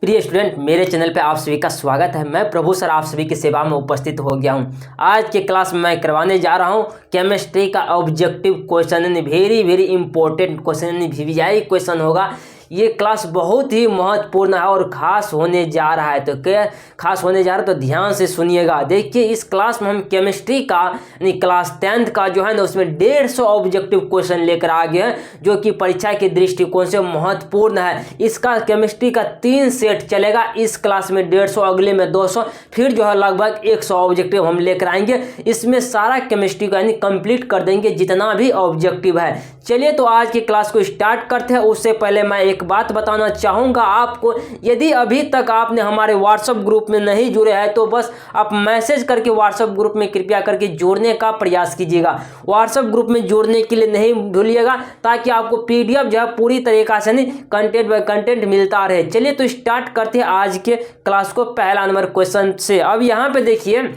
प्रिय स्टूडेंट, मेरे चैनल पे आप सभी का स्वागत है। मैं प्रभु सर आप सभी की सेवा में उपस्थित हो गया हूं। आज के क्लास में मैं करवाने जा रहा हूं केमिस्ट्री का objective question, very very important question, VVI question होगा। ये क्लास बहुत ही महत्वपूर्ण है और ख़ास होने जा रहा है। तो क्या खास होने जा रहा है तो ध्यान से सुनिएगा। देखिए, इस क्लास में हम केमिस्ट्री का यानी क्लास 10th का जो है ना उसमें 150 ऑब्जेक्टिव क्वेश्चन लेकर आ गए हैं, जो कि परीक्षा के दृष्टिकोण से महत्वपूर्ण है। इसका केमिस्ट्री का 3 सेट चलेगा। इस क्लास में 150, अगले में 200, फिर जो है लगभग 100 ऑब्जेक्टिव हम लेकर आएंगे। इसमें सारा केमिस्ट्री का यानी कंप्लीट कर देंगे जितना भी ऑब्जेक्टिव है। चलिए तो आज की क्लास को स्टार्ट करते हैं। उससे पहले मैं एक बात बताना चाहूँगा आपको, यदि अभी तक आपने हमारे व्हाट्सएप ग्रुप में नहीं जुड़े हैं तो बस आप मैसेज करके व्हाट्सएप ग्रुप में कृपया करके जुड़ने का प्रयास कीजिएगा। व्हाट्सएप ग्रुप में जुड़ने के लिए नहीं भूलिएगा, ताकि आपको पीडीएफ जो है पूरी तरीक़ा से नहीं कंटेंट बाय कंटेंट मिलता रहे। चलिए तो स्टार्ट करते हैं आज के क्लास को पहला नंबर क्वेश्चन से। अब यहाँ पे देखिए,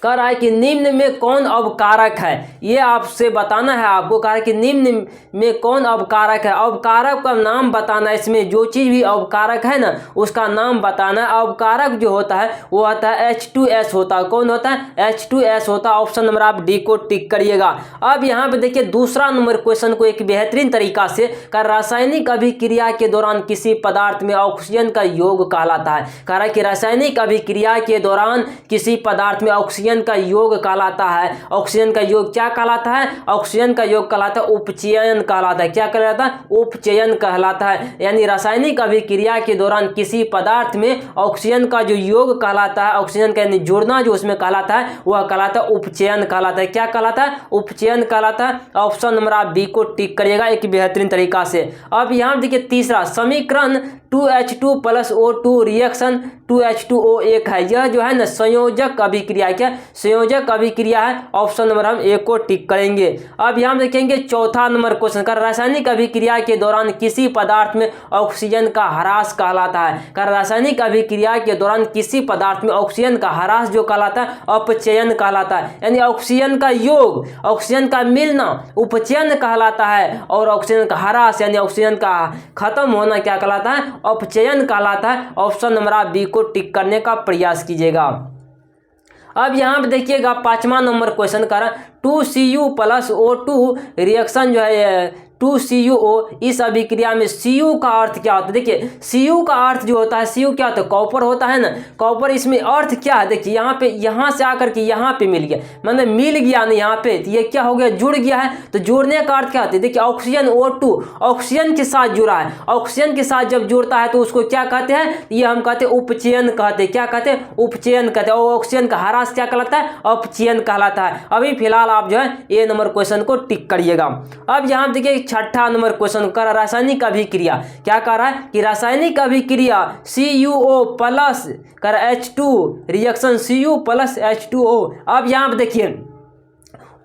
कह रहा है कि निम्न में कौन अवकारक है, ये आपसे बताना है। आपको कह रहा है कि निम्न में कौन अवकारक है, अवकारक का नाम बताना है। इसमें जो चीज़ भी अवकारक है ना उसका नाम बताना है। अवकारक जो होता है वो होता है H2S होता है। कौन होता है? H2S होता है। ऑप्शन नंबर आप डी को टिक करिएगा। अब यहाँ पे देखिए दूसरा नंबर क्वेश्चन को एक बेहतरीन तरीका से कर, रासायनिक अभिक्रिया के दौरान किसी पदार्थ में ऑक्सीजन का योग कहलाता है। कह रहा है कि रासायनिक अभिक्रिया के दौरान किसी पदार्थ में ऑक्सीजन का योग कहलाता है। ऑक्सीजन का योग क्या कहलाता है? ऑक्सीजन का योग कहलाता है उपचयन कहलाता है। क्या कहलाता है? उपचयन कहलाता है। यानी रासायनिक अभिक्रिया के दौरान किसी पदार्थ में ऑक्सीजन का जो योग कहलाता है, ऑक्सीजन का यानी जुड़ना जो उसमें कहलाता है, वह कहलाता है उपचयन कहलाता है। क्या कहलाता है? उपचयन कहलाता है। ऑप्शन नंबर आप बी को टिक करिएगा एक बेहतरीन तरीका से। अब यहाँ देखिए तीसरा समीकरण 2H2 + O2 रिएक्शन 2H2O1 है। यह जो है ना संयोजक अभिक्रिया, क्या संयोजक अभिक्रिया है। ऑप्शन नंबर हम ए को टिक करेंगे। अब यहाँ देखेंगे चौथा नंबर क्वेश्चन का, रासायनिक अभिक्रिया के दौरान किसी पदार्थ में ऑक्सीजन का ह्रास कहलाता है। का रासायनिक अभिक्रिया के दौरान किसी पदार्थ में ऑक्सीजन का ह्रास जो कहलाता है अपचयन कहलाता है। यानी ऑक्सीजन का योग, ऑक्सीजन का मिलना उपचयन कहलाता है, और ऑक्सीजन का ह्रास यानी ऑक्सीजन का खत्म होना क्या कहलाता है? अपचयन कहलाता है। ऑप्शन नंबर आप बी को टिक करने का प्रयास कीजिएगा। अब यहाँ पे देखिएगा पांचवा नंबर क्वेश्चन का 2Cu + O2 रिएक्शन जो है 2CuO, इस अभिक्रिया में Cu का अर्थ क्या होता है? देखिए Cu का अर्थ जो होता है, Cu क्या होता है? कॉपर होता है ना। कॉपर इसमें अर्थ क्या है? देखिए यहाँ पे, यहाँ से आकर के यहाँ पे मिल गया, मतलब मिल गया ना यहाँ पे, तो ये क्या हो गया? जुड़ गया है। तो जुड़ने का अर्थ क्या होता है? देखिए ऑक्सीजन O2 ऑक्सीजन के साथ जुड़ा है। ऑक्सीजन के साथ जब जुड़ता है तो उसको क्या कहते हैं? ये हम कहते हैं उपचयन कहते हैं। क्या कहते हैं? उपचयन कहते हैं। और ऑक्सीजन का ह्रास क्या कहलाता है? अपचयन कहलाता है। अभी फिलहाल आप जो है ए नंबर क्वेश्चन को टिक करिएगा। अब यहाँ देखिए छठा नंबर क्वेश्चन कर रासायनिक अभिक्रिया क्या कह रहा है कि रासायनिक अभिक्रिया CuO प्लस कर H2 रिएक्शन Cu + H2O। अब यहाँ पे देखिए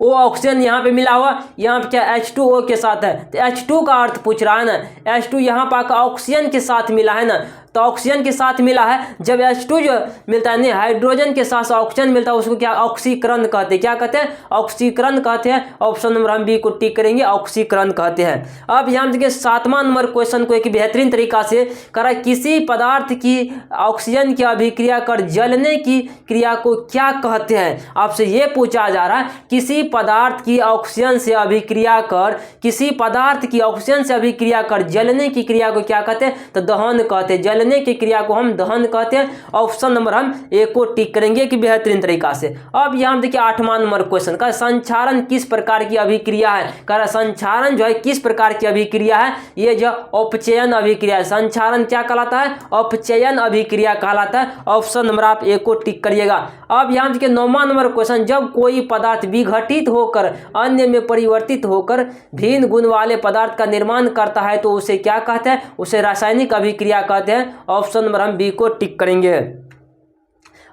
वो ऑक्सीजन यहाँ पे मिला हुआ, यहाँ पे क्या H2O के साथ है, तो H2 का अर्थ पूछ रहा है ना। H2 यहाँ पर आकर ऑक्सीजन के साथ मिला है ना, तो ऑक्सीजन के साथ मिला है। जब H2 जो मिलता है नहीं, हाइड्रोजन के साथ ऑक्सीजन मिलता है, उसको क्या ऑक्सीकरण कहते हैं। क्या कहते हैं? ऑक्सीकरण कहते हैं। ऑप्शन नंबर हम बी को टिक करेंगे, ऑक्सीकरण कहते हैं। अब यहाँ देखिए सातवां नंबर क्वेश्चन को एक बेहतरीन तरीका से करा, किसी पदार्थ की ऑक्सीजन की अभिक्रिया कर जलने की क्रिया को क्या कहते हैं? आपसे ये पूछा जा रहा है, किसी पदार्थ की ऑक्सीजन से अभिक्रिया कर, किसी पदार्थ की ऑक्सीजन से अभिक्रिया कर जलने की क्रिया को क्या कहते हैं? तो दहन कहते हैं। जलने की क्रिया को हम दहन कहते हैं। ऑप्शन नंबर हम ए को टिक करेंगे कि बेहतरीन तरीका से। अब यहाँ देखिए आठवां नंबर क्वेश्चन का, संक्षारण किस प्रकार की अभिक्रिया है? कह रहा संक्षारण जो है किस प्रकार की अभिक्रिया है? ये जो अपचयन अभिक्रिया है। संक्षारण क्या कहलाता है? अपचयन अभिक्रिया कहलाता है। ऑप्शन नंबर आप ए को टिक करिएगा। अब यहाँ देखिए नौवां नंबर क्वेश्चन, जब कोई पदार्थ विघटित होकर अन्य में परिवर्तित होकर भिन्न गुण वाले पदार्थ का निर्माण करता है तो उसे क्या कहते हैं? उसे रासायनिक अभिक्रिया कहते हैं। ऑप्शन नंबर हम बी को टिक करेंगे।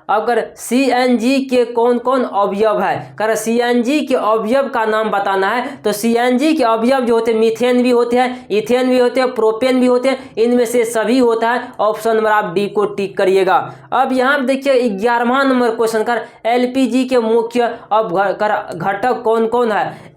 अगर CNG के कौन कौन अवयव है, कर CNG के अवयव का नाम बताना है। तो CNG के अवयव जो होते हैं, मीथेन भी होते हैं, इथेन भी होते हैं, प्रोपेन भी होते हैं, इनमें से सभी होता है। ऑप्शन नंबर आप डी को टिक करिएगा। अब यहाँ देखिए 11वां नंबर क्वेश्चन कर LPG के मुख्य घटक कौन कौन है।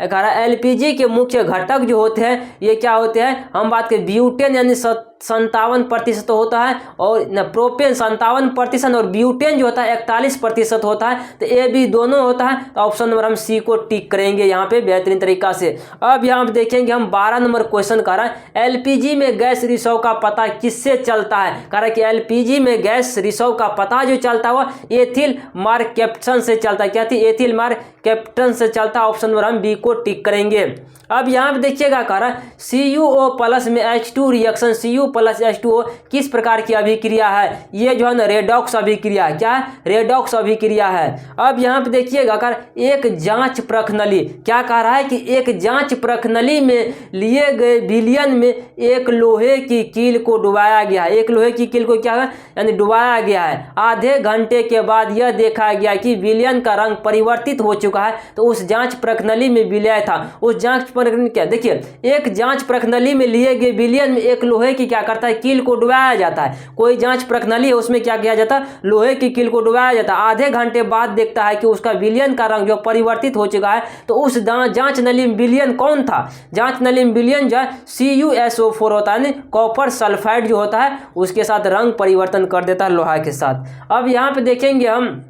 LPG के मुख्य घटक जो होते हैं ये क्या होते हैं, हम बात करें ब्यूटेन यानी 57% होता है, और प्रोपेन 57% और ब्यूटेन जो होता है 41% होता है। तो ये भी दोनों होता है। तो ऑप्शन नंबर हम सी को टिक करेंगे यहाँ पे बेहतरीन तरीका से। अब यहाँ पे देखेंगे हम 12 नंबर क्वेश्चन कर रहे हैं, LPG में गैस रिसाव का पता किससे चलता है। कारण कि LPG में गैस रिसाव का पता जो चलता है एथिल मार्केप्टन से चलता है। क्या थी, एथिल मार्केप्टन से चलता है। ऑप्शन नंबर हम बी को टिक करेंगे। अब यहाँ पे देखिएगा कारण CuO प्लस में H2 reaction, Cu plus H2O किस प्रकार की अभिक्रिया है। ये जो है ना रेडॉक्स अभिक्रिया है। क्या है, रेडॉक्स अभिक्रिया है। अब यहाँ पे देखिएगा कारण एक जांच प्रखनली, क्या कह रहा है कि एक जांच प्रखनली में लिए गए विलयन में एक लोहे की कील को डुबाया गया है। एक लोहे की कील को क्या है, यानी डुबाया गया है। आधे घंटे के बाद यह देखा गया कि विलयन का रंग परिवर्तित हो चुका है। तो उस जांच प्रखनली में विलय था। उस जांच क्या देखिए, एक जांच प्रखनली में लिए गए विलयन में एक लोहे की क्या करता है, कील को डुबाया जाता है। कोई जांच प्रखनली है उसमें क्या किया जाता है, लोहे की कील को डुबाया जाता है। आधे घंटे बाद देखता है कि उसका विलयन का रंग जो परिवर्तित हो चुका है। तो उस जांच नली में विलयन कौन था, जांच नली में विलयन जो है CuSO4 होता है, कॉपर सल्फाइड जो होता है उसके साथ रंग परिवर्तन कर देता है लोहा के साथ। अब यहाँ पे देखेंगे हम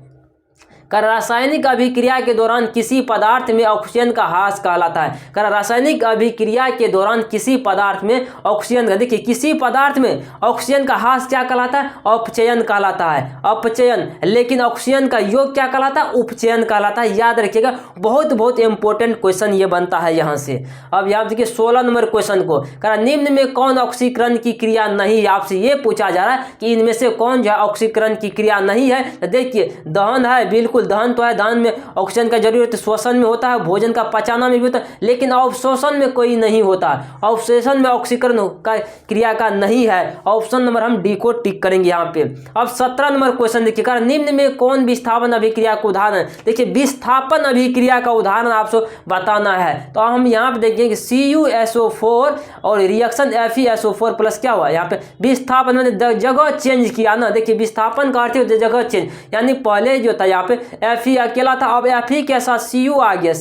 कर रासायनिक अभिक्रिया के दौरान किसी पदार्थ में ऑक्सीजन का ह्रास कहलाता है। कर रासायनिक अभिक्रिया के दौरान किसी पदार्थ में ऑक्सीजन का, देखिए किसी पदार्थ में ऑक्सीजन का ह्रास क्या कहलाता है, अपचयन कहलाता है, अपचयन। लेकिन ऑक्सीजन का योग क्या कहलाता है, उपचयन कहलाता है। याद रखिएगा, बहुत बहुत इंपॉर्टेंट क्वेश्चन ये बनता है यहाँ से। अब यहाँ देखिए 16 नंबर क्वेश्चन को कर निम्न में कौन ऑक्सीकरण की क्रिया नहीं, आपसे ये पूछा जा रहा है कि इनमें से कौन जो है ऑक्सीकरण की क्रिया नहीं है। तो देखिए दहन है, बिल्कुल दहन तो है, दहन में ऑक्सीजन का जरूरत है, श्वसन में होता है, भोजन का पचाना में भी होता है, लेकिन अवशोषण में कोई नहीं होता। अवशोषण में ऑक्सीकरण का क्रिया का नहीं है। ऑप्शन नंबर हम डी को टिक करेंगे यहाँ पे। अब 17 नंबर क्वेश्चन देखिए, कारण निम्न में कौन विस्थापन अभिक्रिया का उदाहरण है। देखिए विस्थापन अभिक्रिया का उदाहरण आपको बताना है। तो हम यहाँ पे देखेंगे CuSO4 और रिएक्शन FeSO4 प्लस क्या हुआ, यहाँ पे विस्थापन मैंने जगह चेंज किया ना। देखिए विस्थापन का अर्थ है जगह चेंज, यानी पहले जो था यहाँ पे Fe अकेला था, अब Fe के साथ Cu आ गया,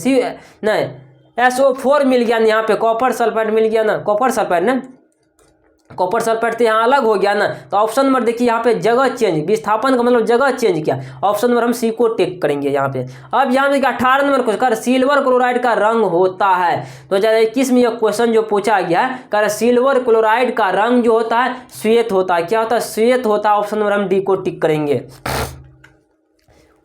नहीं SO4 मिल गया ना, यहाँ पे कॉपर सल्फाइड मिल गया ना, कॉपर सल्फाइड ना, कॉपर सल्फाइड तो यहाँ अलग हो गया ना। तो ऑप्शन नंबर देखिए यहाँ पे जगह चेंज, विस्थापन का मतलब जगह चेंज किया। ऑप्शन नंबर हम सी को टिक करेंगे यहाँ पे। अब यहाँ पे 18 नंबर क्वेश्चन, सिल्वर क्लोराइड का रंग होता है। 2021 में यह क्वेश्चन जो पूछा गया है, कर सिल्वर क्लोराइड का रंग जो होता है श्वेत होता है। क्या होता है, श्वेत होता है। ऑप्शन नंबर हम डी को टिक करेंगे।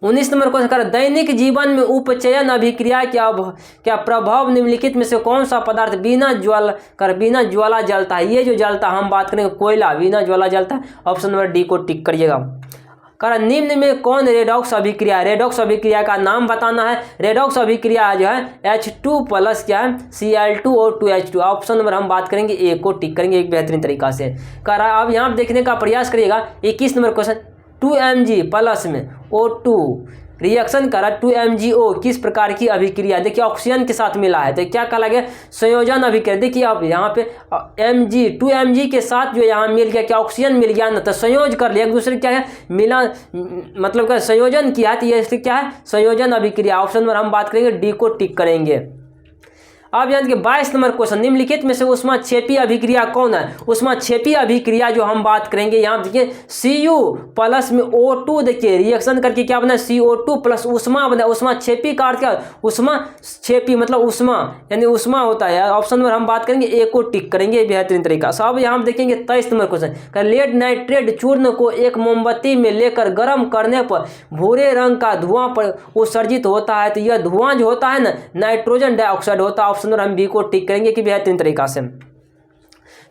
19 नंबर क्वेश्चन कर दैनिक जीवन में उपचयन अभिक्रिया क्या प्रभाव निम्नलिखित में से कौन सा पदार्थ बिना ज्वाला जलता है। ये जो जलता हम बात करेंगे कोयला बिना ज्वाला जलता है। ऑप्शन नंबर डी को टिक करिएगा। कर निम्न में कौन रेडॉक्स अभिक्रिया है, रेडॉक्स अभिक्रिया का नाम बताना है। रेडॉक्स अभिक्रिया जो है H2 प्लस क्या है Cl2 और 2H2। ऑप्शन नंबर हम बात करेंगे ए को टिक करेंगे एक बेहतरीन तरीका से। कर अब यहाँ देखने का प्रयास करिएगा। 21 नंबर क्वेश्चन 2Mg प्लस में O2 रिएक्शन करा 2MgO किस प्रकार की अभिक्रिया, देखिए ऑक्सीजन के साथ मिला है तो क्या कहा गया, संयोजन अभिक्रिया। देखिए अब यहाँ पे Mg 2Mg के साथ जो यहाँ मिल गया, क्या ऑक्सीजन मिल गया ना, तो संयोज कर लिया एक दूसरे क्या है मिला, मतलब क्या संयोजन किया, तो ये क्या है संयोजन अभिक्रिया। ऑप्शन नंबर हम बात करेंगे डी को टिक करेंगे। अब यानी कि 22 नंबर क्वेश्चन, निम्नलिखित में से ऊष्माक्षेपी अभिक्रिया कौन है। ऊष्माक्षेपी अभिक्रिया जो हम बात करेंगे यहाँ देखिए Cu प्लस में O2 देखिए रिएक्शन करके क्या बना CO2 प्लस ऊष्मा बना। ऊष्माक्षेपी का अर्थ क्या, ऊष्माक्षेपी मतलब ऊष्मा यानी ऊष्मा होता है। ऑप्शन नंबर हम बात करेंगे ए को टिक करेंगे बेहतरीन तरीका से। अब यहाँ देखेंगे 23 नंबर क्वेश्चन, लेड नाइट्रेट चूर्ण को एक मोमबत्ती में लेकर गर्म करने पर भूरे रंग का धुआं पर उत्सर्जित होता है। तो यह धुआं जो होता है ना नाइट्रोजन डाइऑक्साइड होता है। ऑप्शन हम बी को टिक करेंगे कि बेहतरीन तरीका से।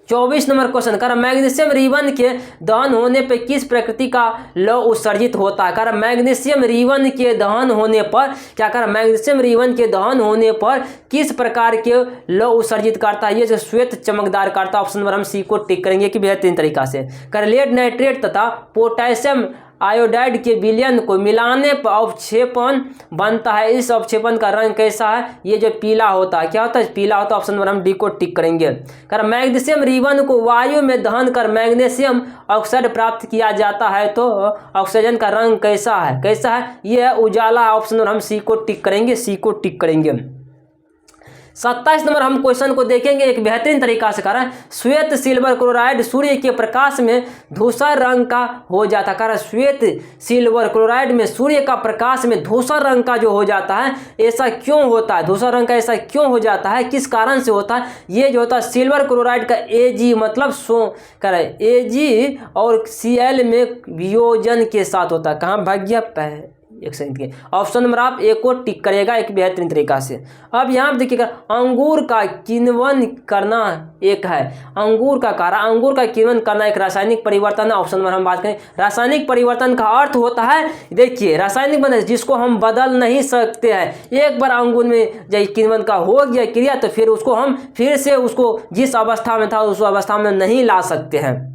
24 नंबर क्वेश्चन, कर मैग्नीशियम रिबन के दहन होने पर किस प्रकृति का लौह उत्सर्जित होता है। कर मैग्नीशियम रिबन के दहन होने पर क्या कर मैग्नीशियम रिबन के दहन होने पर किस प्रकार के लौह उत्सर्जित करता है, ये जो श्वेत चमकदार करता है। ऑप्शन नंबर हम सी को टिक करेंगे कि बेहतरीन तरीका से। कर लेड नाइट्रेट तथा पोटेशियम आयोडाइड के विलयन को मिलाने पर अवक्षेपण बनता है। इस अवक्षेपण का रंग कैसा है? ये जो पीला होता है, क्या होता है? पीला होता है। ऑप्शन नंबर हम डी को टिक करेंगे। कर मैग्नीशियम रिबन को वायु में दहन कर मैग्नीशियम ऑक्साइड प्राप्त किया जाता है तो ऑक्सीजन का रंग कैसा है? कैसा है? ये है उजाला। ऑप्शन नंबर हम सी को टिक करेंगे, सी को टिक करेंगे। 27 नंबर हम क्वेश्चन को देखेंगे, एक बेहतरीन तरीका से कर रहा है। श्वेत सिल्वर क्लोराइड सूर्य के प्रकाश में धूसर रंग का हो जाता है। श्वेत सिल्वर क्लोराइड में सूर्य का प्रकाश में धूसर रंग का जो हो जाता है, ऐसा क्यों होता है? धूसर रंग का ऐसा क्यों हो जाता है, किस कारण से होता है? ये जो होता है सिल्वर क्लोराइड का Ag मतलब Ag और Cl में वियोजन के साथ होता है। कहाँ भाग गया? एक सेकंड के। ऑप्शन नंबर आप ए को टिक करेगा एक बेहतरीन तरीका से। अब यहाँ पे देखिएगा, अंगूर का किण्वन करना एक है। अंगूर का किण्वन करना एक रासायनिक परिवर्तन है। ऑप्शन नंबर हम बात करें, रासायनिक परिवर्तन का अर्थ होता है, देखिए रासायनिक बने जिसको हम बदल नहीं सकते हैं। एक बार अंगूर में जब किण्वन का हो गया क्रिया तो फिर उसको हम फिर से उसको जिस अवस्था में था उस अवस्था में नहीं ला सकते हैं।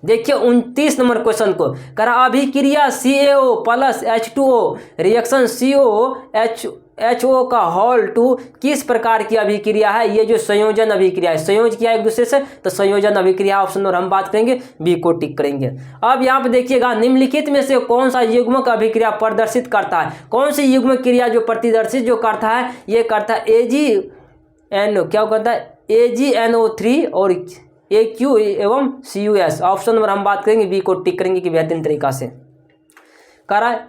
देखिए 29 नंबर क्वेश्चन को करा, अभिक्रिया CaO plus H2O reaction COHO का होल 2 किस प्रकार की अभिक्रिया है? ये जो संयोजन अभिक्रिया है, संयोज किया एक दूसरे से तो संयोजन अभिक्रिया। ऑप्शन नंबर हम बात करेंगे, बी को टिक करेंगे। अब यहाँ पे देखिएगा, निम्नलिखित में से कौन सा युग्मक अभिक्रिया प्रदर्शित करता है? कौन सी युग्मक क्रिया जो प्रदर्शित जो करता है? ये करता है AgNO, क्या करता है? AgNO3 और AQ एवं CuS। ऑप्शन नंबर हम बात करेंगे, बी को टिक करेंगे कि बेहतरीन तरीका से करा।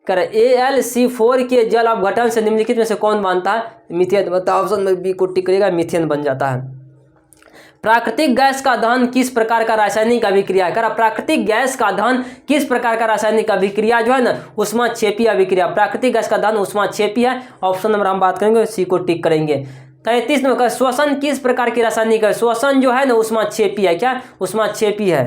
AlC4 के जल अपघटन से निम्नलिखित में से कौन बनता है? मीथेन बनता है। ऑप्शन नंबर बी को टिक करेगा, मीथेन बन जाता है। प्राकृतिक गैस का दहन किस प्रकार का रासायनिक अभिक्रिया है? करा, प्राकृतिक गैस का दहन किस प्रकार का रासायनिक अभिक्रिया जो है ना, ऊष्माक्षेपी अभिक्रिया। प्राकृतिक गैस का दहन ऊष्माक्षेपी है। ऑप्शन नंबर हम बात करेंगे, सी को टिक करेंगे। 33 नंबर, श्वसन किस प्रकार की रासायनिक है? श्वसन जो है ना ऊष्माक्षेपी है। क्या? ऊष्माक्षेपी है।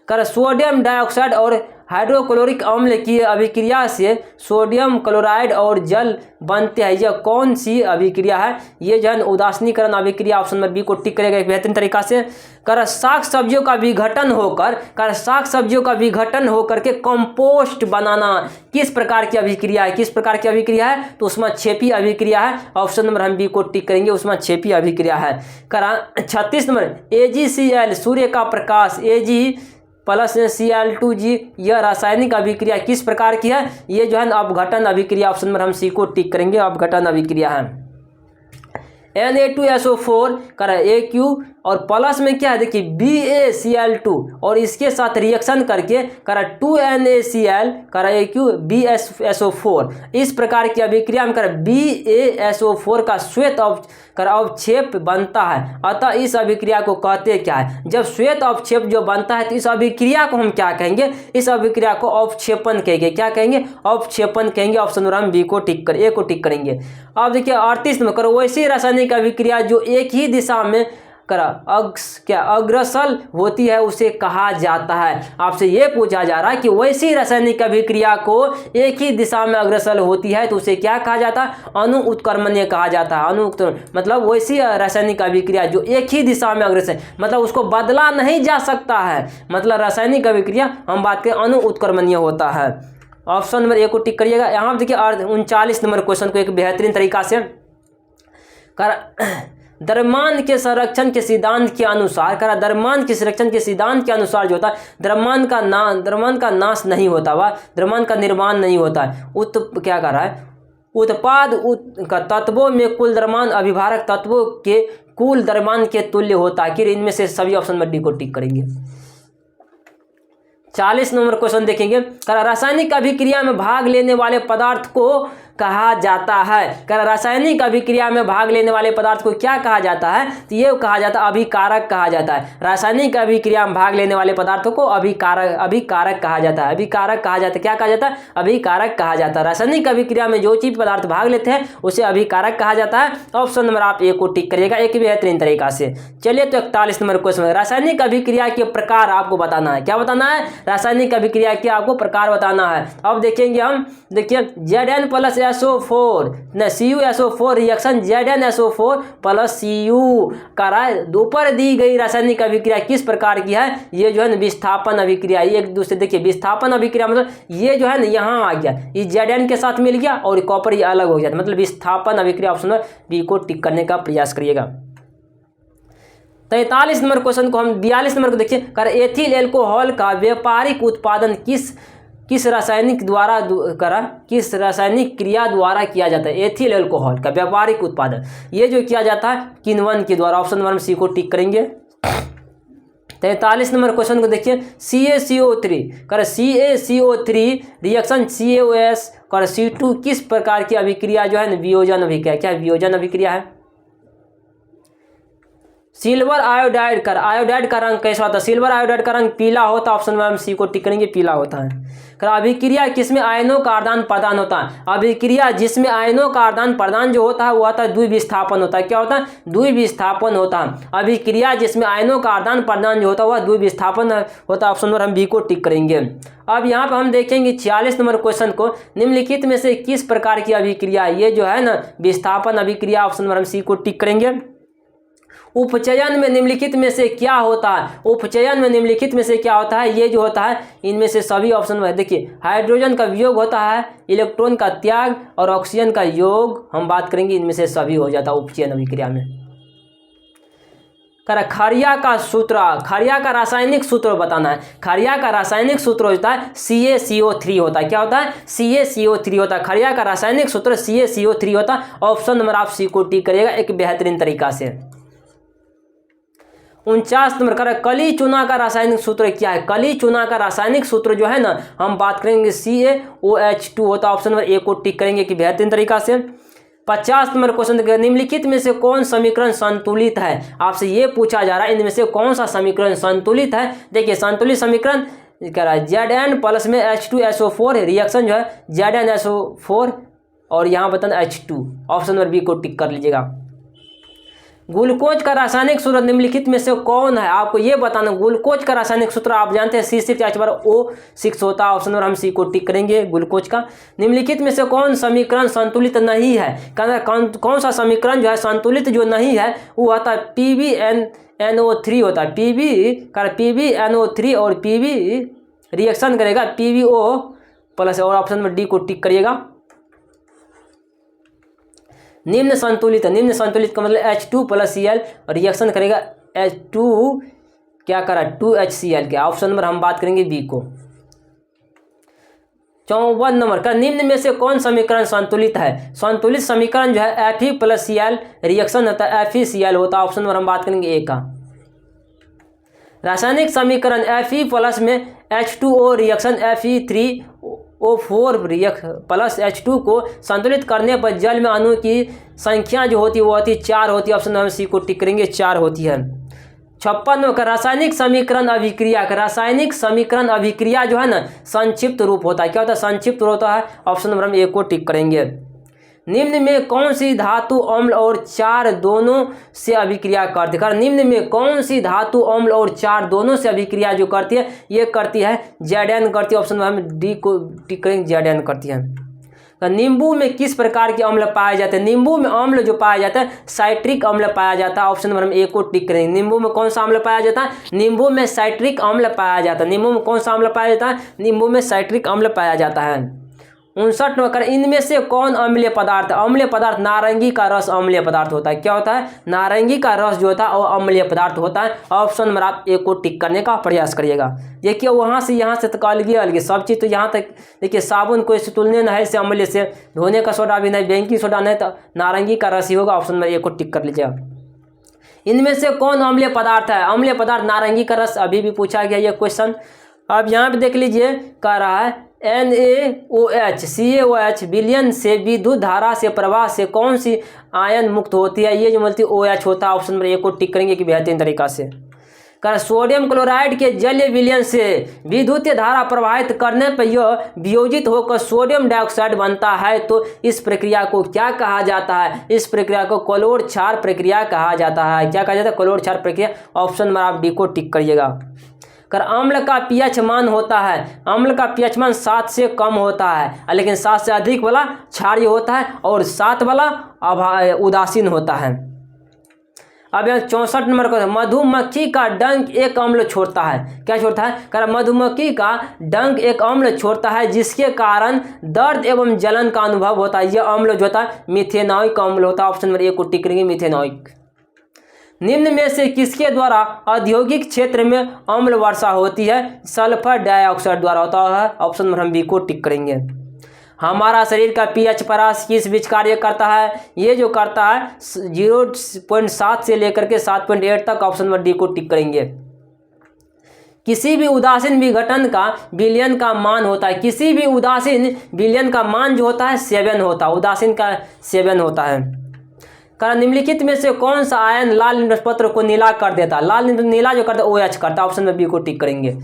कर सोडियम डाइऑक्साइड और हाइड्रोक्लोरिक अम्ल की अभिक्रिया से सोडियम क्लोराइड और जल बनते हैं। यह कौन सी अभिक्रिया है? ये जो है उदासीनीकरण अभिक्रिया। ऑप्शन नंबर बी को टिक करेगा एक बेहतरीन तरीका से। कर साग सब्जियों का विघटन होकर के कंपोस्ट बनाना किस प्रकार की अभिक्रिया है? किस प्रकार की अभिक्रिया है? तो ऊष्माक्षेपी अभिक्रिया है। ऑप्शन नंबर हम बी को टिक करेंगे, ऊष्माक्षेपी अभिक्रिया है। करा 36 नंबर, AgCl सूर्य का प्रकाश Ag प्लस Cl2G यह रासायनिक अभिक्रिया किस प्रकार की है? ये जो है अपघटन अभिक्रिया। ऑप्शन नंबर हम सी को टिक करेंगे, अपघटन अभिक्रिया है। Na2SO4 करा AQ और प्लस में क्या है? देखिए BaCl2 और इसके साथ रिएक्शन करके करा 2NaCl करा AQ BaSO4। इस प्रकार की अभिक्रिया में करा BaSO4 का श्वेत अवक्षेप बनता है। अतः इस अभिक्रिया को कहते क्या है? जब श्वेत अवक्षेप जो बनता है तो इस अभिक्रिया को हम क्या कहेंगे? इस अभिक्रिया को अवक्षेपण कहेंगे। क्या कहेंगे? अवक्षेपण कहेंगे। ऑप्शन नंबर हम बी को टिक कर, ए को टिक करेंगे। अब देखिए 38 नंबर करो, वैसी रासायनिक अभिक्रिया जो एक ही दिशा में करा अग्रसर होती है उसे कहा जाता है। आपसे ये पूछा जा रहा है कि वैसी रासायनिक अभिक्रिया को एक ही दिशा में अग्रसर होती है तो उसे क्या कहा जाता है? अणु उत्क्रमणीय कहा जाता है। अणु उत्क्रमण मतलब वैसी रासायनिक अभिक्रिया जो एक ही दिशा में अग्रसर, मतलब उसको बदला नहीं जा सकता है। मतलब रासायनिक अभिक्रिया हम बात करें अणु उत्क्रमणीय होता है। ऑप्शन नंबर ए को टिक करिएगा। यहाँ देखिए 39 नंबर क्वेश्चन को एक बेहतरीन तरीका से कर, द्रव्यमान के संरक्षण के सिद्धांत के अनुसार करा, द्रव्यमान के संरक्षण के सिद्धांत के अनुसार जो होता है द्रव्यमान का नाश नहीं होता, वह द्रव्यमान का निर्माण नहीं होता है। क्या कर रहा है? उत्पाद का तत्वों में कुल द्रव्यमान अभिभारक तत्वों के कुल द्रव्यमान के तुल्य होता है। कि इनमें से सभी ऑप्शन में डी को टिक करेंगे। 40 नंबर क्वेश्चन देखेंगे। रासायनिक अभिक्रिया में भाग लेने वाले पदार्थ को कहा जाता है। रासायनिक अभिक्रिया में भाग लेने वाले पदार्थ को क्या कहा जाता है? तो ये कहा जाता है अभिकारक कहा जाता है। रासायनिक अभिक्रिया में भाग लेने वाले पदार्थों को अभिकारक कहा जाता है। अभिकारक कहा जाता है। क्या कहा जाता है? अभिकारक कहा जाता है। रासायनिक अभिक्रिया में जो चीज पदार्थ भाग लेते हैं उसे अभिकारक कहा जाता है। ऑप्शन नंबर आप ए को टिक करिएगा एक बेहतरीन तरीका से। चलिए तो 41 नंबर क्वेश्चन, रासायनिक अभिक्रिया के प्रकार आपको बताना है। क्या बताना है? रासायनिक अभिक्रिया के आपको प्रकार बताना है। अब देखेंगे हम, देखिए Zn प्लस SO4 न CuSO4 reaction ZnSO4 plus Cu कर रहा है। ऊपर दी गई रासायनिक अभिक्रिया किस प्रकार की है? ये जो है ना विस्थापन अभिक्रिया। ये एक दूसरे देखिए विस्थापन अभिक्रिया मतलब ये जो है ना यहाँ आ गया, ये Zn के साथ मिल गया और कॉपर ये अलग हो गया, मतलब विस्थापन अभिक्रिया। ऑप्शन नंबर बी को टिक करने का प्रयास करिएगा। 43 नंबर क्वेश्चन को हम 42 नंबर को देखिए, कर एथिल एल्कोहल का व्यापारिक उत्पादन किस रासायनिक द्वारा किस रासायनिक क्रिया द्वारा किया जाता है? एथिल एल्कोहल का व्यापारिक उत्पादन ये जो किया जाता है किण्वन के द्वारा। ऑप्शन नंबर सी को टिक करेंगे। 43 नंबर क्वेश्चन को देखिए, CaCO3 कर CaCO3 रिएक्शन CaOS कर C2 किस प्रकार की अभिक्रिया जो है ना वियोजन अभिक्रिया। क्या वियोजन अभिक्रिया है? सिल्वर आयोडाइड कर आयोडाइड का रंग कैसा होता है? सिल्वर आयोडाइड का रंग पीला होता है। ऑप्शन नंबर सी को टिक करेंगे, पीला होता है। कर अभिक्रिया किसमें आयनों का आदान प्रदान होता है? अभिक्रिया जिसमें आयनों का आदान प्रदान जो होता है वो होता है द्विविस्थापन होता है। क्या होता है? द्विविस्थापन होता है। अभिक्रिया जिसमें आयनों का आदान प्रदान जो होता है वह द्विविस्थापन होता है। ऑप्शन नंबर हम बी को टिक करेंगे। अब यहाँ पर हम देखेंगे 46 नंबर क्वेश्चन को, निम्नलिखित में से किस प्रकार की अभिक्रिया ये जो है ना विस्थापन अभिक्रिया। ऑप्शन नंबर हम सी को टिक करेंगे। उपचयन में निम्नलिखित में से क्या होता है? उपचयन में निम्नलिखित में से क्या होता है? ये जो होता है इनमें से सभी ऑप्शन में देखिए, हाइड्रोजन का वियोग होता है, इलेक्ट्रॉन का त्याग और ऑक्सीजन का योग हम बात करेंगे, इनमें से सभी हो जाता है उपचयन अभिक्रिया में। खरिया का सूत्र, खरिया का रासायनिक सूत्र बताना है। खरिया का रासायनिक सूत्र होता है CaCO3 होता है। क्या होता है? CaCO3 होता है। खरिया का रासायनिक सूत्र CaCO3 होता है। ऑप्शन नंबर आप सी को टिक करिएगा एक बेहतरीन तरीका से। 49 नंबर का कली चूना का रासायनिक सूत्र क्या है? कली चूना का रासायनिक सूत्र जो है ना हम बात करेंगे CaOH2 होता है। ऑप्शन नंबर ए को टिक करेंगे कि बेहतरीन तरीका से। 50 नंबर क्वेश्चन, निम्नलिखित में से कौन समीकरण संतुलित है? आपसे ये पूछा जा रहा है इनमें से कौन सा समीकरण संतुलित है। देखिए संतुलित समीकरण कह रहा है Zn प्लस में H2SO4 रिएक्शन जो है ZnSO4 और यहाँ बताना H2। ऑप्शन नंबर बी को टिक कर लीजिएगा। ग्लूकोज का रासायनिक सूत्र निम्नलिखित में से कौन है? आपको ये बताना, ग्लूकोज का रासायनिक सूत्र आप जानते हैं C6H12O6 होता है। ऑप्शन नंबर हम सी को टिक करेंगे ग्लूकोज का। निम्नलिखित में से कौन समीकरण संतुलित नहीं है? कौन सा समीकरण जो है संतुलित जो नहीं है वो होता है PbNO3 होता है। PbNO3 और Pb रिएक्शन करेगा PbO प्लस और ऑप्शन नंबर डी को टिक करिएगा। निम्न संतुलित का मतलब H2 प्लस Cl और रिएक्शन करेगा H2 क्या करा 2HCl के। ऑप्शन नंबर हम बात करेंगे बी को। 54 नंबर का निम्न में से कौन समीकरण संतुलित है? संतुलित समीकरण जो है Fe प्लस Cl रिएक्शन होता है FeCl होता है। ऑप्शन नंबर हम बात करेंगे ए का। रासायनिक समीकरण Fe प्लस में H2O reaction Fe3O4 plus H2 को संतुलित करने पर जल में अणु की संख्या जो होती है वो होती है 4 होती है। ऑप्शन नंबर सी को टिक करेंगे 4 होती है। 56 का रासायनिक समीकरण अभिक्रिया का रासायनिक समीकरण अभिक्रिया जो है ना संक्षिप्त रूप होता है। क्या होता है? संक्षिप्त रूप होता है। ऑप्शन नंबर हम ए को टिक करेंगे। निम्न में कौन सी धातु अम्ल और क्षार दोनों से अभिक्रिया करती है? निम्न में कौन सी धातु अम्ल और क्षार दोनों से अभिक्रिया जो करती है ये करती है Zn करती है। ऑप्शन में हम डी को टिक करेंगे Zn करती है। तो नींबू में किस प्रकार के अम्ल पाए जाते हैं? नींबू में अम्ल जो पाया जाता है साइट्रिक अम्ल पाया जाता है। ऑप्शन नंबर हम ए को टिक करेंगे। नींबू में कौन सा अम्ल पाया जाता है? नींबू में साइट्रिक अम्ल पाया जाता है। नींबू में कौन सा अम्ल पाया जाता है? नींबू में साइट्रिक अम्ल पाया जाता है। 59 नंबर इनमें से कौन अम्लीय पदार्थ? अम्लीय पदार्थ नारंगी का रस अम्लीय पदार्थ होता है। क्या होता है? नारंगी का रस जो होता है वो अम्लीय पदार्थ होता है। ऑप्शन नंबर आप ए को टिक करने का प्रयास करिएगा। देखिए वहाँ से यहाँ से तक अलग सब चीज़ तो यहाँ तक देखिए साबुन को इससे तुलने न है इससे अम्लीय से, धोने का सोडा भी नहीं, बेकिंग सोडा नहीं, तो नारंगी का रस ही होगा। ऑप्शन नंबर ए को टिक कर लीजिएगा। इनमें से कौन अम्लीय पदार्थ है? अम्लीय पदार्थ नारंगी का रस अभी भी पूछा गया ये क्वेश्चन। अब यहाँ पे देख लीजिए कह रहा है NaOH CaOH विलयन से विद्युत धारा से प्रवाह से कौन सी आयन मुक्त होती है? ये जो बोलती है OH होता है। ऑप्शन नंबर ए को टिक करेंगे कि बेहतरीन तरीका से। कर सोडियम क्लोराइड के जलीय विलयन से विद्युत धारा प्रवाहित करने पर यह वियोजित होकर सोडियम डाइऑक्साइड बनता है, तो इस प्रक्रिया को क्या कहा जाता है? इस प्रक्रिया को क्लोर क्षार प्रक्रिया कहा जाता है। क्या कहा जाता है? क्लोर क्षार प्रक्रिया। ऑप्शन नंबर आप डी को टिक करिएगा। कर अम्ल का पीएच मान होता है, अम्ल का पीएच मान 7 से कम होता है, लेकिन 7 से अधिक वाला क्षारीय होता है और 7 वाला उदासीन होता है। अब यहाँ 64 नंबर का मधुमक्खी का डंक एक अम्ल छोड़ता है। क्या छोड़ता है? कह रहा मधुमक्खी का डंक एक अम्ल छोड़ता है जिसके कारण दर्द एवं जलन का अनुभव होता है। यह अम्ल जो होता है मिथेनॉइक अम्ल होता है। ऑप्शन नंबर 1 को टिक करेंगे, मिथेनॉइक। निम्न में से किसके द्वारा औद्योगिक क्षेत्र में अम्ल वर्षा होती है? सल्फर डाइऑक्साइड द्वारा होता है। ऑप्शन नंबर हम बी को टिक करेंगे। हमारा शरीर का पीएच परास किस बीच कार्य करता है? ये जो करता है 0.7 से लेकर के 7.8 तक। ऑप्शन नंबर डी को टिक करेंगे। किसी भी उदासीन विघटन का विलयन का मान होता है, किसी भी उदासीन विलयन का मान जो होता है 7 होता है, उदासीन का 7 होता है। कारण निम्नलिखित में से कौन सा आयन लाल लिटमस पत्र को नीला कर देता है? लाल नीला जो करता है OH करता है। ऑप्शन में बी को टिक करेंगे।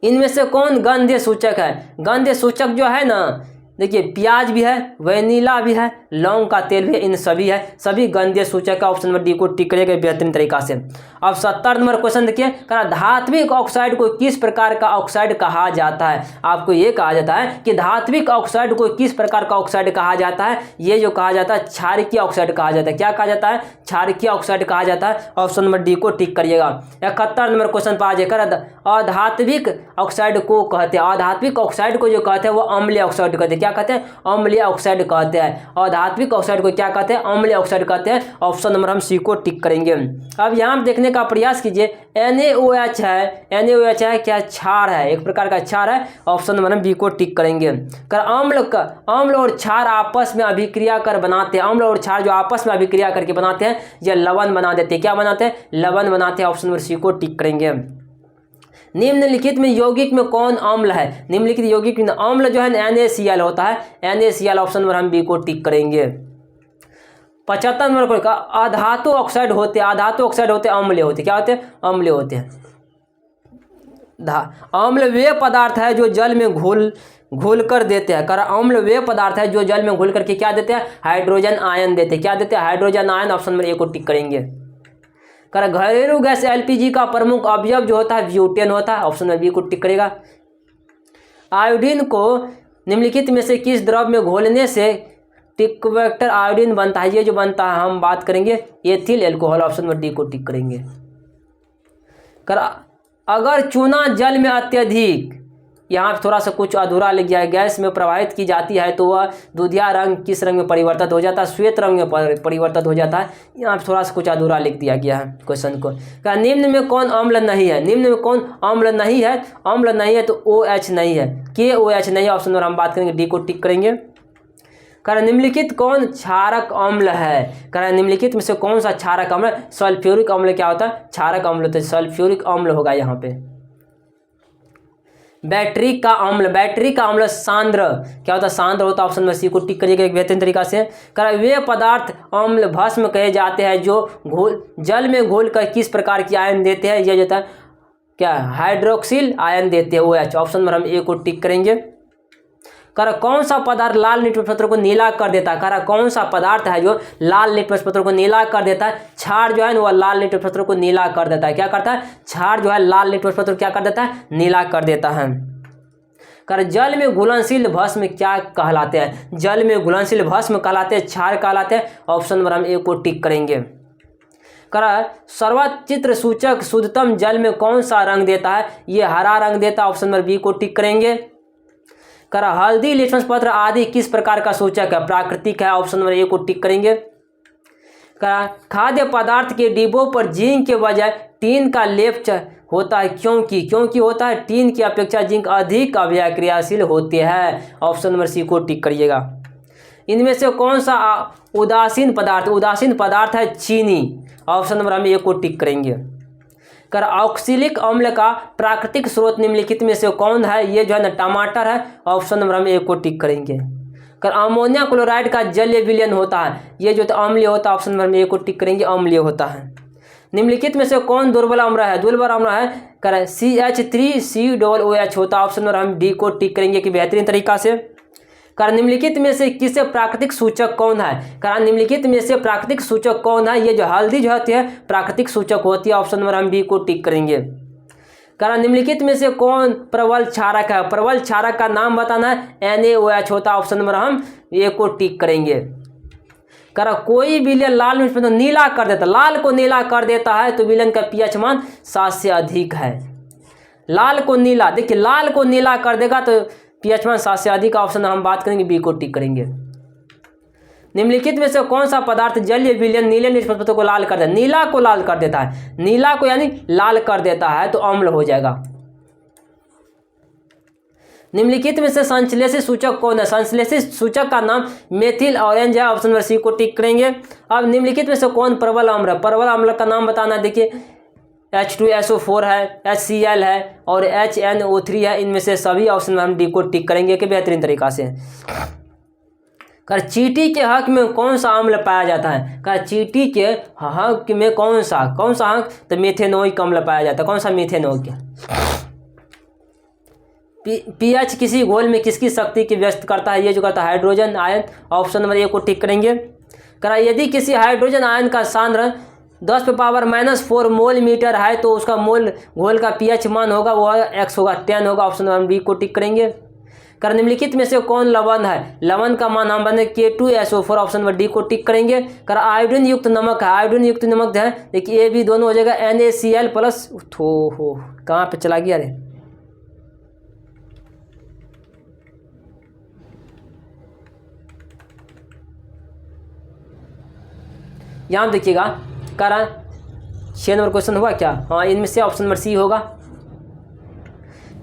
इनमें से कौन गंधीय सूचक है? गंधीय सूचक जो है ना, देखिए प्याज भी है, वैनिला भी है, लौंग का तेल भी है, इन सभी है, सभी गंधीय सूचक का। ऑप्शन नंबर डी को टिक करेंगे बेहतरीन तरीका से। अब 70 नंबर क्वेश्चन देखिए, कहा धात्विक ऑक्साइड को किस प्रकार का ऑक्साइड कहा जाता है? आपको ये कहा जाता है कि धात्विक ऑक्साइड को किस प्रकार का ऑक्साइड कहा जाता है? ये जो कहा जाता है क्षारकीय ऑक्साइड कहा जाता है। क्या कहा जाता है? क्षारकीय ऑक्साइड कहा जाता है। ऑप्शन नंबर डी को टिक करिएगा। 71 नंबर क्वेश्चन पर आ जाए, अधात्विक ऑक्साइड को कहते हैं, अधात्विक ऑक्साइड को जो कहते हैं वो अम्लीय ऑक्साइड कहते हैं। क्या कहते हैं? अम्लीय ऑक्साइड कहते हैं। और धात्विक ऑक्साइड को क्या कहते हैं? अम्लीय ऑक्साइड कहते हैं। ऑप्शन नंबर हम सी को टिक करेंगे। अब यहाँ देखने का प्रयास कीजिए, NaOH है, NaOH है क्या? क्षार है, एक प्रकार का क्षार है। ऑप्शन नंबर हम बी को टिक करेंगे। कर अम्ल और क्षार आपस में अभिक्रिया कर बनाते हैं, अम्ल और क्षार जो आपस में अभिक्रिया करके बनाते हैं ये लवण बना देते हैं। क्या बनाते हैं? लवण बनाते हैं। ऑप्शन नंबर सी को टिक करेंगे। निम्नलिखित में यौगिक में कौन अम्ल है? निम्नलिखित यौगिक में अम्ल जो है NaCl होता है, NaCl। ऑप्शन नंबर हम बी को टिक करेंगे। 75 नंबर का अधातु ऑक्साइड होते हैं, अधातु ऑक्साइड होते हैं अम्लीय होते हैं। क्या होते हैं? अम्लीय होते हैं। अम्ल वे पदार्थ है जो जल में घुल कर देते हैं। कर अम्ल वे पदार्थ है जो जल में घुल करके क्या देते हैं? हाइड्रोजन आयन देते हैं। क्या देते हैं? Hydrogen ion. Option number A को टिक करेंगे। कर घरेलू गैस LPG का प्रमुख अवयव जो होता है ब्यूटेन होता है। ऑप्शन नंबर बी को टिक करेगा। आयोडीन को निम्नलिखित में से किस द्रव में घोलने से टिक्वेक्टर आयोडीन बनता है? ये जो बनता है हम बात करेंगे ethyl alcohol. Option number D को टिक करेंगे। कर अगर चूना जल में अत्यधिक, यहाँ थोड़ा सा कुछ अधूरा लिख गया है, गैस में प्रवाहित की जाती है तो वह दूधिया रंग किस रंग में परिवर्तित हो जाता है? श्वेत रंग में परिवर्तित हो जाता है। यहाँ थोड़ा सा कुछ अधूरा लिख दिया गया है क्वेश्चन को। क्या निम्न में कौन अम्ल नहीं है? निम्न में कौन अम्ल नहीं है? अम्ल नहीं है तो OH नहीं है, KOH नहीं है। ऑप्शन नंबर हम बात करेंगे डी को टिक करेंगे। कारण निम्नलिखित कौन क्षारक अम्ल है? कारण निम्नलिखित में से कौन सा क्षारक अम्ल? सल्फ्यूरिक अम्ल क्या होता है? क्षारक अम्ल होता है, सल्फ्यूरिक अम्ल होगा यहाँ पे। बैटरी का अम्ल सांद्र क्या होता है? सांद्र होता है। ऑप्शन में सी को टिक करिएगा एक बेहतरीन तरीका से। कर वे पदार्थ अम्ल भस्म कहे जाते हैं जो जल में घोल कर किस प्रकार की आयन देते हैं? यह होता है क्या? हाइड्रोक्सिल आयन देते हैं, OH। ऑप्शन में हम ए को टिक करेंगे। कर कौन सा पदार्थ लाल लिटमस पत्र को नीला कर देता है? कर कौन सा पदार्थ है जो लाल लिटमस पत्र को नीला कर देता है? क्षार जो है ना वह लाल लिटमस पत्र को नीला कर देता है। क्या करता है? क्षार जो है लाल लिटमस पत्र को क्या कर देता है? नीला कर देता है। कर जल में घुलनशील भस्म क्या कहलाते हैं? जल में घुलनशील भस्म कहलाते हैं, क्षार कहलाते हैं। ऑप्शन नंबर हम ए को टिक करेंगे। कर सर्वचित्र सूचक शुद्धतम जल में कौन सा रंग देता है? ये हरा रंग देता है। ऑप्शन नंबर बी को टिक करेंगे। कर हल्दी लिटमस पत्र आदि किस प्रकार का सूचक है? प्राकृतिक है। ऑप्शन नंबर ए को टिक करेंगे। खाद्य पदार्थ के डिब्बों पर जिंक के बजाय टीन का लेप होता है, क्योंकि होता है टीन की अपेक्षा जिंक अधिक अभिक्रियाशील होते हैं। ऑप्शन नंबर सी को टिक करिएगा। इनमें से कौन सा उदासीन पदार्थ है? चीनी। ऑप्शन नंबर हम ए को टिक करेंगे। कर ऑक्सिलिक अम्ल का प्राकृतिक स्रोत निम्नलिखित में से कौन है? ये जो है ना टमाटर है। ऑप्शन नंबर हम ए को टिक करेंगे। कर अमोनिया क्लोराइड का जलीय विलयन होता है, ये जो अम्लीय होता है। ऑप्शन नंबर ए को टिक करेंगे, अम्लीय होता है। निम्नलिखित में से कौन दुर्बल अम्ल है? दुर्बल अम्ल है कर CH3COOH होता है। ऑप्शन नंबर हम डी को टिक करेंगे कि बेहतरीन तरीका से। कारण निम्नलिखित में से किससे प्राकृतिक सूचक कौन है? कारण निम्नलिखित में से प्राकृतिक सूचक कौन है? ये जो हल्दी जो होती है प्राकृतिक सूचक होती है। ऑप्शन नंबर हम बी को टिक करेंगे। करा निम्नलिखित में से कौन प्रबल क्षारक है? प्रबल क्षारक का नाम बताना है, NaOH होता है। ऑप्शन नंबर हम ए को टिक करेंगे। करा कोई विलयन लाल में तो नीला कर देता, लाल को नीला कर देता है तो विलयन का पीएच मान 7 से अधिक है। लाल को नीला, देखिए लाल को नीला कर देगा तो पीएच मान 7 से अधिक, ऑप्शन हम बात करेंगे बी को टिक करेंगे। निम्नलिखित में से कौन सा पदार्थ जलीय विलयन नीले निष्पत्ति को लाल कर देता है? नीला को लाल कर देता है, नीला को यानी लाल कर देता है तो अम्ल हो जाएगा। निम्नलिखित में से संश्लेषित सूचक कौन है? संश्लेषित सूचक का नाम मेथिल ऑरेंज है। ऑप्शन नंबर सी को टिक करेंगे। अब निम्नलिखित में से कौन प्रबल अम्ल है? प्रबल अम्ल का नाम बताना है। देखिए H2SO4 है, HCl है और HNO3 है। इनमें से सभी ऑप्शन में हम डी को टिक करेंगे कि बेहतरीन तरीका से। कर चींटी के हक में कौन सा अम्ल पाया जाता है? कर चींटी के हक में कौन सा हक? तो मेथेनोइक अम्ल पाया जाता है। कौन सा? मेथेनोइक। पीएच किसी घोल में किसकी शक्ति की व्यक्त करता है? ये जो करता है hydrogen ion. Option number A को टिक करेंगे। करा यदि किसी हाइड्रोजन आयन का सांद्रण 10⁻⁻4 मोल मीटर है तो उसका मोल घोल का पीएच मान होगा वो x होगा 10 होगा। ऑप्शन नंबर बी को टिक करेंगे। कर निम्नलिखित में से कौन लवण है? लवण का मान हम बने K2SO4। ऑप्शन नंबर डी को टिक करेंगे। कर आयोडीन युक्त नमक है, आयोडीन युक्त नमक है, देखिए ए भी दोनों हो जाएगा NaCl प्लस। हो कहाँ पे चला गया रे? यहाँ देखिएगा। करा 6 नंबर क्वेश्चन हुआ क्या? हाँ, इनमें से ऑप्शन नंबर सी होगा।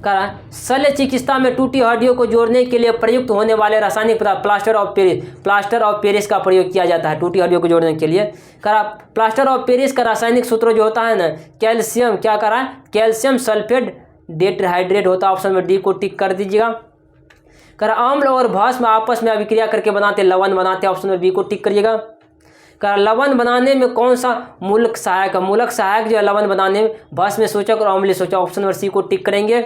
करा शल्य चिकित्सा में टूटी हड्डियों को जोड़ने के लिए प्रयुक्त होने वाले रासायनिक पदार्थ प्लास्टर ऑफ पेरिस का प्रयोग किया जाता है टूटी हड्डियों को जोड़ने के लिए। करा प्लास्टर ऑफ पेरिस का रासायनिक सूत्र जो होता है ना, कैल्शियम, क्या करा? कैल्शियम सल्फेट डेट्राहाइड्रेट होता है। ऑप्शन में डी को टिक कर दीजिएगा। करा अम्ल और भस्म आपस में अभिक्रिया करके बनाते लवण बनाते। ऑप्शन में बी को टिक करिएगा। करा लवण बनाने में कौन सा मूलक सहायक है? मूलक सहायक जो है लवण बनाने में भस्म सूचक और अम्लीय सूचक। ऑप्शन नंबर सी को टिक करेंगे।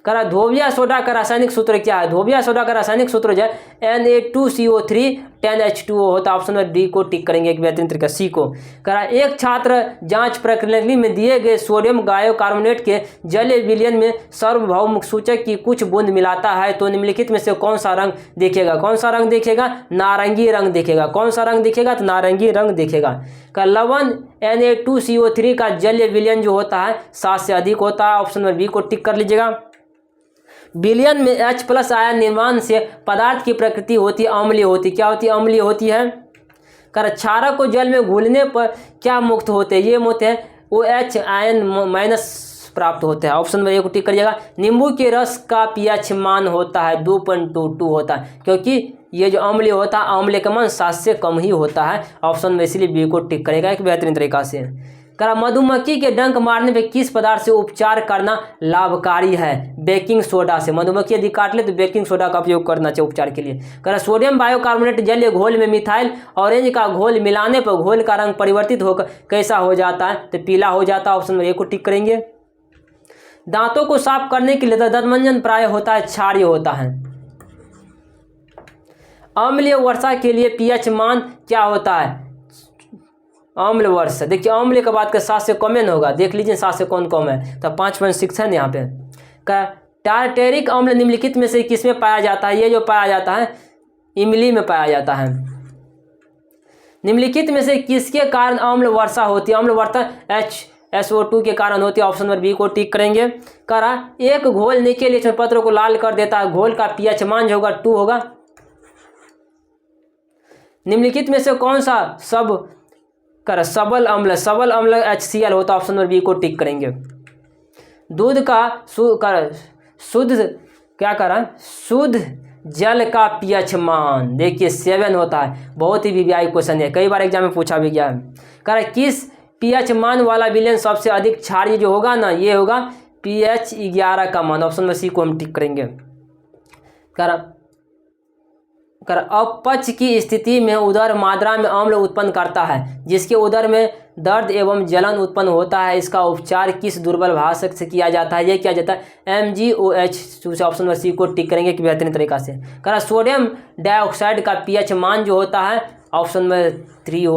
करा धोबिया सोडा का रासायनिक सूत्र क्या है? धोबिया सोडा का रासायनिक सूत्र जो है Na2CO3 10H2O होता है। ऑप्शन नंबर डी को टिक करेंगे एक बेहतरीन तरीका सी को। करा एक छात्र जांच प्रक्रिया में दिए गए सोडियम बाइकार्बोनेट के जलीय विलयन में सार्वभौम सूचक की कुछ बूंद मिलाता है तो निम्नलिखित में से कौन सा रंग देखेगा? कौन सा रंग देखेगा? नारंगी रंग देखेगा। कौन सा रंग देखेगा? तो नारंगी रंग देखेगा। का लवण Na2CO3 का जलीय विलयन जो होता है 7 से अधिक होता है। ऑप्शन नंबर बी को टिक कर लीजिएगा। विलयन में H+ आयन निर्माण से पदार्थ की प्रकृति होती है अम्लीय होती। क्या होती है? अम्लीय होती है। कर क्षारक को जल में घुलने पर क्या मुक्त होते हैं? ये मुक्त है OH आयन माइनस प्राप्त होते हैं। ऑप्शन नंबर ए को टिक करिएगा। नींबू के रस का पीएच मान होता है 2.22 होता है क्योंकि ये जो अम्लीय होता है अम्लीय का मान 7 से कम ही होता है। ऑप्शन में इसलिए बी को टिक करेगा एक बेहतरीन तरीका से। करा मधुमक्खी के डंक मारने पे किस पदार्थ से उपचार करना लाभकारी है? बेकिंग सोडा से। मधुमक्खी यदि काट ले तो बेकिंग सोडा का उपयोग करना चाहिए उपचार के लिए। करा सोडियम बाइकार्बोनेट जलीय घोल में मिथाइल ऑरेंज का घोल मिलाने पर घोल का रंग परिवर्तित होकर कैसा हो जाता है? तो पीला हो जाता है। ऑप्शन नंबर ए को टिक करेंगे। दांतों को साफ करने के लिए दंतमंजन प्राय होता है क्षारीय होता है। अम्लीय वर्षा के लिए पीएच मान क्या होता है? अम्ल वर्ष, देखिए अम्ल का बात कर 7 से कम न होगा। देख लीजिए 7 से कौन है तो 5.6 है यहाँ पे। का टार्टेरिक अम्ल निम्नलिखित में से किसमें पाया जाता है? ये जो पाया जाता है इमली में पाया जाता है। निम्नलिखित में से किसके कारण अम्ल वर्षा होती है? अम्ल वर्षा HSO2 के कारण होती है। ऑप्शन नंबर बी को टिक करेंगे। करा एक घोल निकेल लेचन पत्रों को लाल कर देता है, घोल का पीएच मान जो होगा 2 होगा। निम्नलिखित में से कौन सा सबल अम्ल HCl होता है। ऑप्शन नंबर बी को टिक करेंगे। दूध का शुद्ध जल का पीएच मान देखिए 7 होता है। बहुत ही वीवीआई क्वेश्चन है, कई बार एग्जाम में पूछा भी गया है। कह रहा किस पीएच मान वाला विलयन सबसे अधिक क्षारीय जो होगा ना, ये होगा pH 11 का मान। ऑप्शन में सी को हम टिक करेंगे। कर अपच की स्थिति में उदर मात्रा में अम्ल उत्पन्न करता है जिसके उदर में दर्द एवं जलन उत्पन्न होता है। इसका उपचार किस दुर्बल भाषक से किया जाता है? ये किया जाता है MgOH। ऑप्शन नंबर सी को टिक करेंगे कि बेहतरीन तरीका से। करा सोडियम डाइऑक्साइड का पीएच मान जो होता है ऑप्शन नंबर 3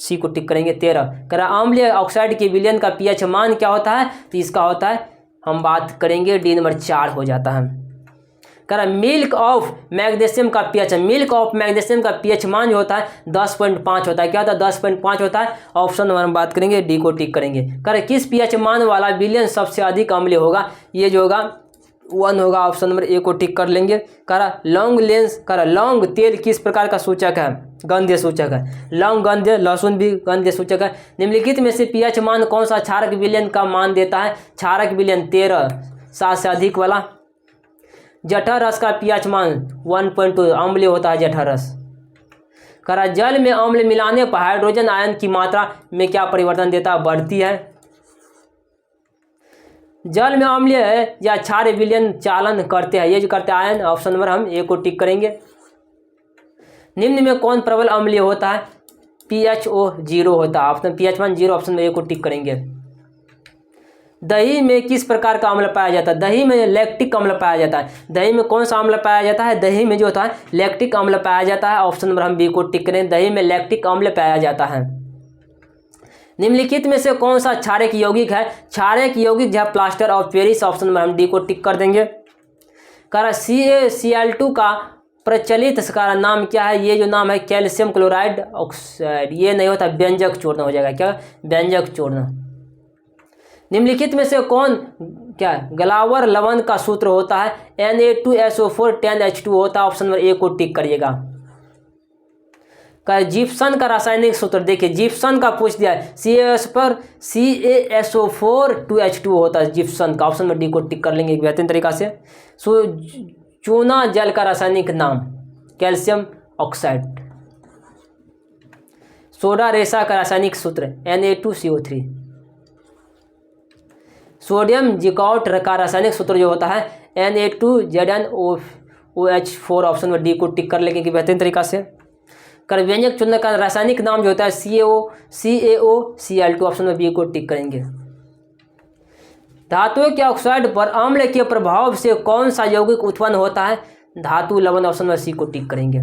सी को टिक करेंगे। 13 करा अम्लीय ऑक्साइड के विलयन का पीएच मान क्या होता है, तो इसका होता है, हम बात करेंगे डी नंबर 4 हो जाता है। करा मिल्क ऑफ मैग्नीशियम का पीएच, मिल्क ऑफ मैग्नीशियम का पीएच मान जो होता है 10.5 होता है। क्या होता है, 10.5 होता है। ऑप्शन नंबर हम बात करेंगे डी को टिक करेंगे। करा किस पीएच मान वाला विलयन सबसे अधिक अम्लीय होगा, ये जो होगा 1 होगा। ऑप्शन नंबर ए को टिक कर लेंगे। करा लौंग लेंस, करा लौंग तेल किस प्रकार का सूचक है, गंध्य सूचक है। लौंग गंध्य, लहसुन भी गंध्य सूचक है। निम्नलिखित में से पीएच मान कौन सा क्षारक विलयन का मान देता है, क्षारक विलयन 13 7 से अधिक वाला। जठर रस का पीएच मान 1.2 अम्लीय होता है जठर रस। करा जल में अम्ल मिलाने पर हाइड्रोजन आयन की मात्रा में क्या परिवर्तन देता है, बढ़ती है। जल में अम्लीय है या क्षार विलयन चालन करते हैं, ये जो करते हैं आयन। ऑप्शन नंबर हम ए को टिक करेंगे। निम्न में कौन प्रबल अम्लीय होता है, PHO 0 होता है। ऑप्शन पीएच मान 0, ऑप्शन में ए को टिक करेंगे। दही में किस प्रकार का अम्ल पाया जाता है, दही में लैक्टिक अम्ल पाया जाता है। दही में कौन सा अम्ल पाया जाता है, दही में जो होता है लैक्टिक अम्ल पाया जाता है। ऑप्शन नंबर हम बी को टिक करें, दही में लैक्टिक अम्ल पाया जाता है। निम्नलिखित में से कौन सा क्षारक यौगिक है, क्षारक यौगिक जो है plaster of Paris. Option number हम डी को टिक कर देंगे। करा CaCl2 का प्रचलित इसका नाम क्या है, ये जो नाम है कैल्शियम क्लोराइड ऑक्साइड। ये नहीं होता, व्यंजक चूर्ण हो जाएगा। क्या, व्यंजक चूर्ण। निम्नलिखित में से कौन क्या ग्लावर लवण का सूत्र होता है, Na2SO4 10H2 होता है। ऑप्शन नंबर ए को टिक करिएगा। का जिप्सन का रासायनिक सूत्र देखिए, जिप्सन का पूछ दिया है, CaS पर CaSO4 2H2 होता है जिप्सन का। ऑप्शन नंबर डी को टिक कर लेंगे एक बेहतरीन तरीका से। चूना जल का रासायनिक नाम कैल्शियम ऑक्साइड। सोडा रेशा का रासायनिक सूत्र Na2CO3। सोडियम जिकॉट का रासायनिक सूत्र जो होता है Na2ZnOH4। ऑप्शन नंबर डी को टिक कर लेंगे कि बेहतरीन तरीका से। कर व्यंजक चूर्ण का रासायनिक नाम जो होता है CaOCl2। ऑप्शन नंबर बी को टिक करेंगे। धातुओं के ऑक्साइड पर अम्ल के प्रभाव से कौन सा यौगिक उत्पन्न होता है, धातु लवण। ऑप्शन नंबर सी को टिक करेंगे।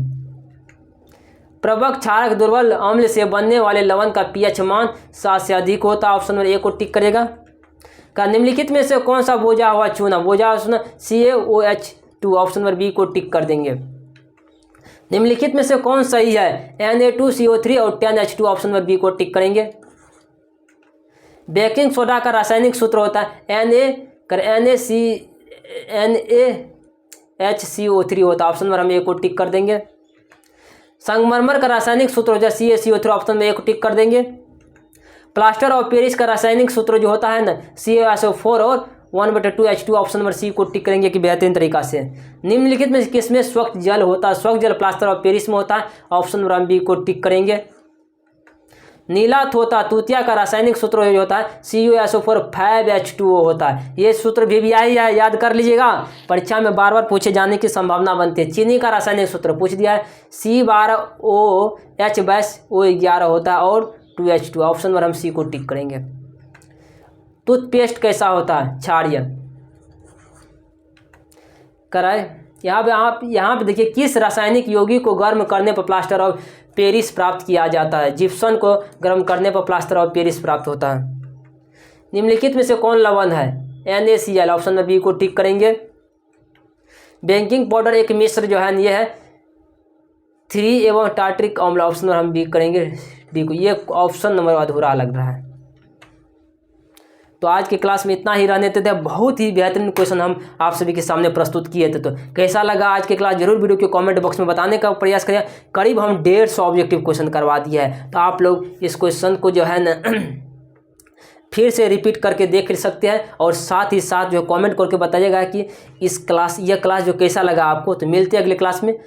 प्रबक क्षारक दुर्बल अम्ल से बनने वाले लवण का पीएच मान 7 से अधिक होता है। ऑप्शन नंबर ए को टिक करेगा। का निम्नलिखित में से कौन सा बोझा हुआ चूना, बोझा चूना CaOH2। ऑप्शन नंबर बी को टिक कर देंगे। निम्नलिखित में से कौन सही है, Na2CO3 और 10H2। ऑप्शन नंबर बी को टिक करेंगे। बेकिंग सोडा का रासायनिक सूत्र होता है NaHCO3 होता है। ऑप्शन नंबर हम ए को टिक कर देंगे। संगमरमर का रासायनिक सूत्र होता है CaCO3। ऑप्शन में ए को टिक कर देंगे। प्लास्टर ऑफ पेरिस का रासायनिक सूत्र जो होता है ना CaSO4 और 1/2H2। ऑप्शन नंबर सी को टिक करेंगे कि बेहतरीन तरीका से। निम्नलिखित में किसमें स्वच्छ जल होता है, स्वच्छ जल प्लास्टर ऑफ पेरिस में होता है। ऑप्शन नंबर बी को टिक करेंगे। नीला थोता तूतिया का रासायनिक सूत्र जो होता है CuSO4 5H2O होता है। ये सूत्र भी आई है, याद कर लीजिएगा, परीक्षा में बार बार पूछे जाने की संभावना बनती है। चीनी का रासायनिक सूत्र पूछ दिया है C12OH20O11 होता है और 2H2। ऑप्शन नंबर हम सी को टिक करेंगे। टूथपेस्ट कैसा होता है, क्षारीय। कराए यहाँ पे देखिए, किस रासायनिक यौगिक को गर्म करने पर प्लास्टर ऑफ पेरिस प्राप्त किया जाता है। जिप्सन को गर्म करने पर प्लास्टर ऑफ पेरिस प्राप्त होता है। निम्नलिखित में से कौन लवण है, NaCl। ऑप्शन में बी को टिक करेंगे। बेकिंग पाउडर एक मिश्र जो है ये है 3 एवं टार्ट्रिक अम्ल। ऑप्शन हम बी करेंगे डी को। ये ऑप्शन नंबर अधूरा लग रहा है। तो आज के क्लास में इतना ही रहने देते थे। बहुत ही बेहतरीन क्वेश्चन हम आप सभी के सामने प्रस्तुत किए थे। तो कैसा लगा आज के क्लास, जरूर वीडियो के कमेंट बॉक्स में बताने का प्रयास करिए। करीब हम 150 ऑब्जेक्टिव क्वेश्चन करवा दिया है। तो आप लोग इस क्वेश्चन को जो है ना फिर से रिपीट करके देख सकते हैं और साथ ही साथ जो कमेंट करके बताइएगा कि यह क्लास जो कैसा लगा आपको। तो मिलते हैं अगले क्लास में।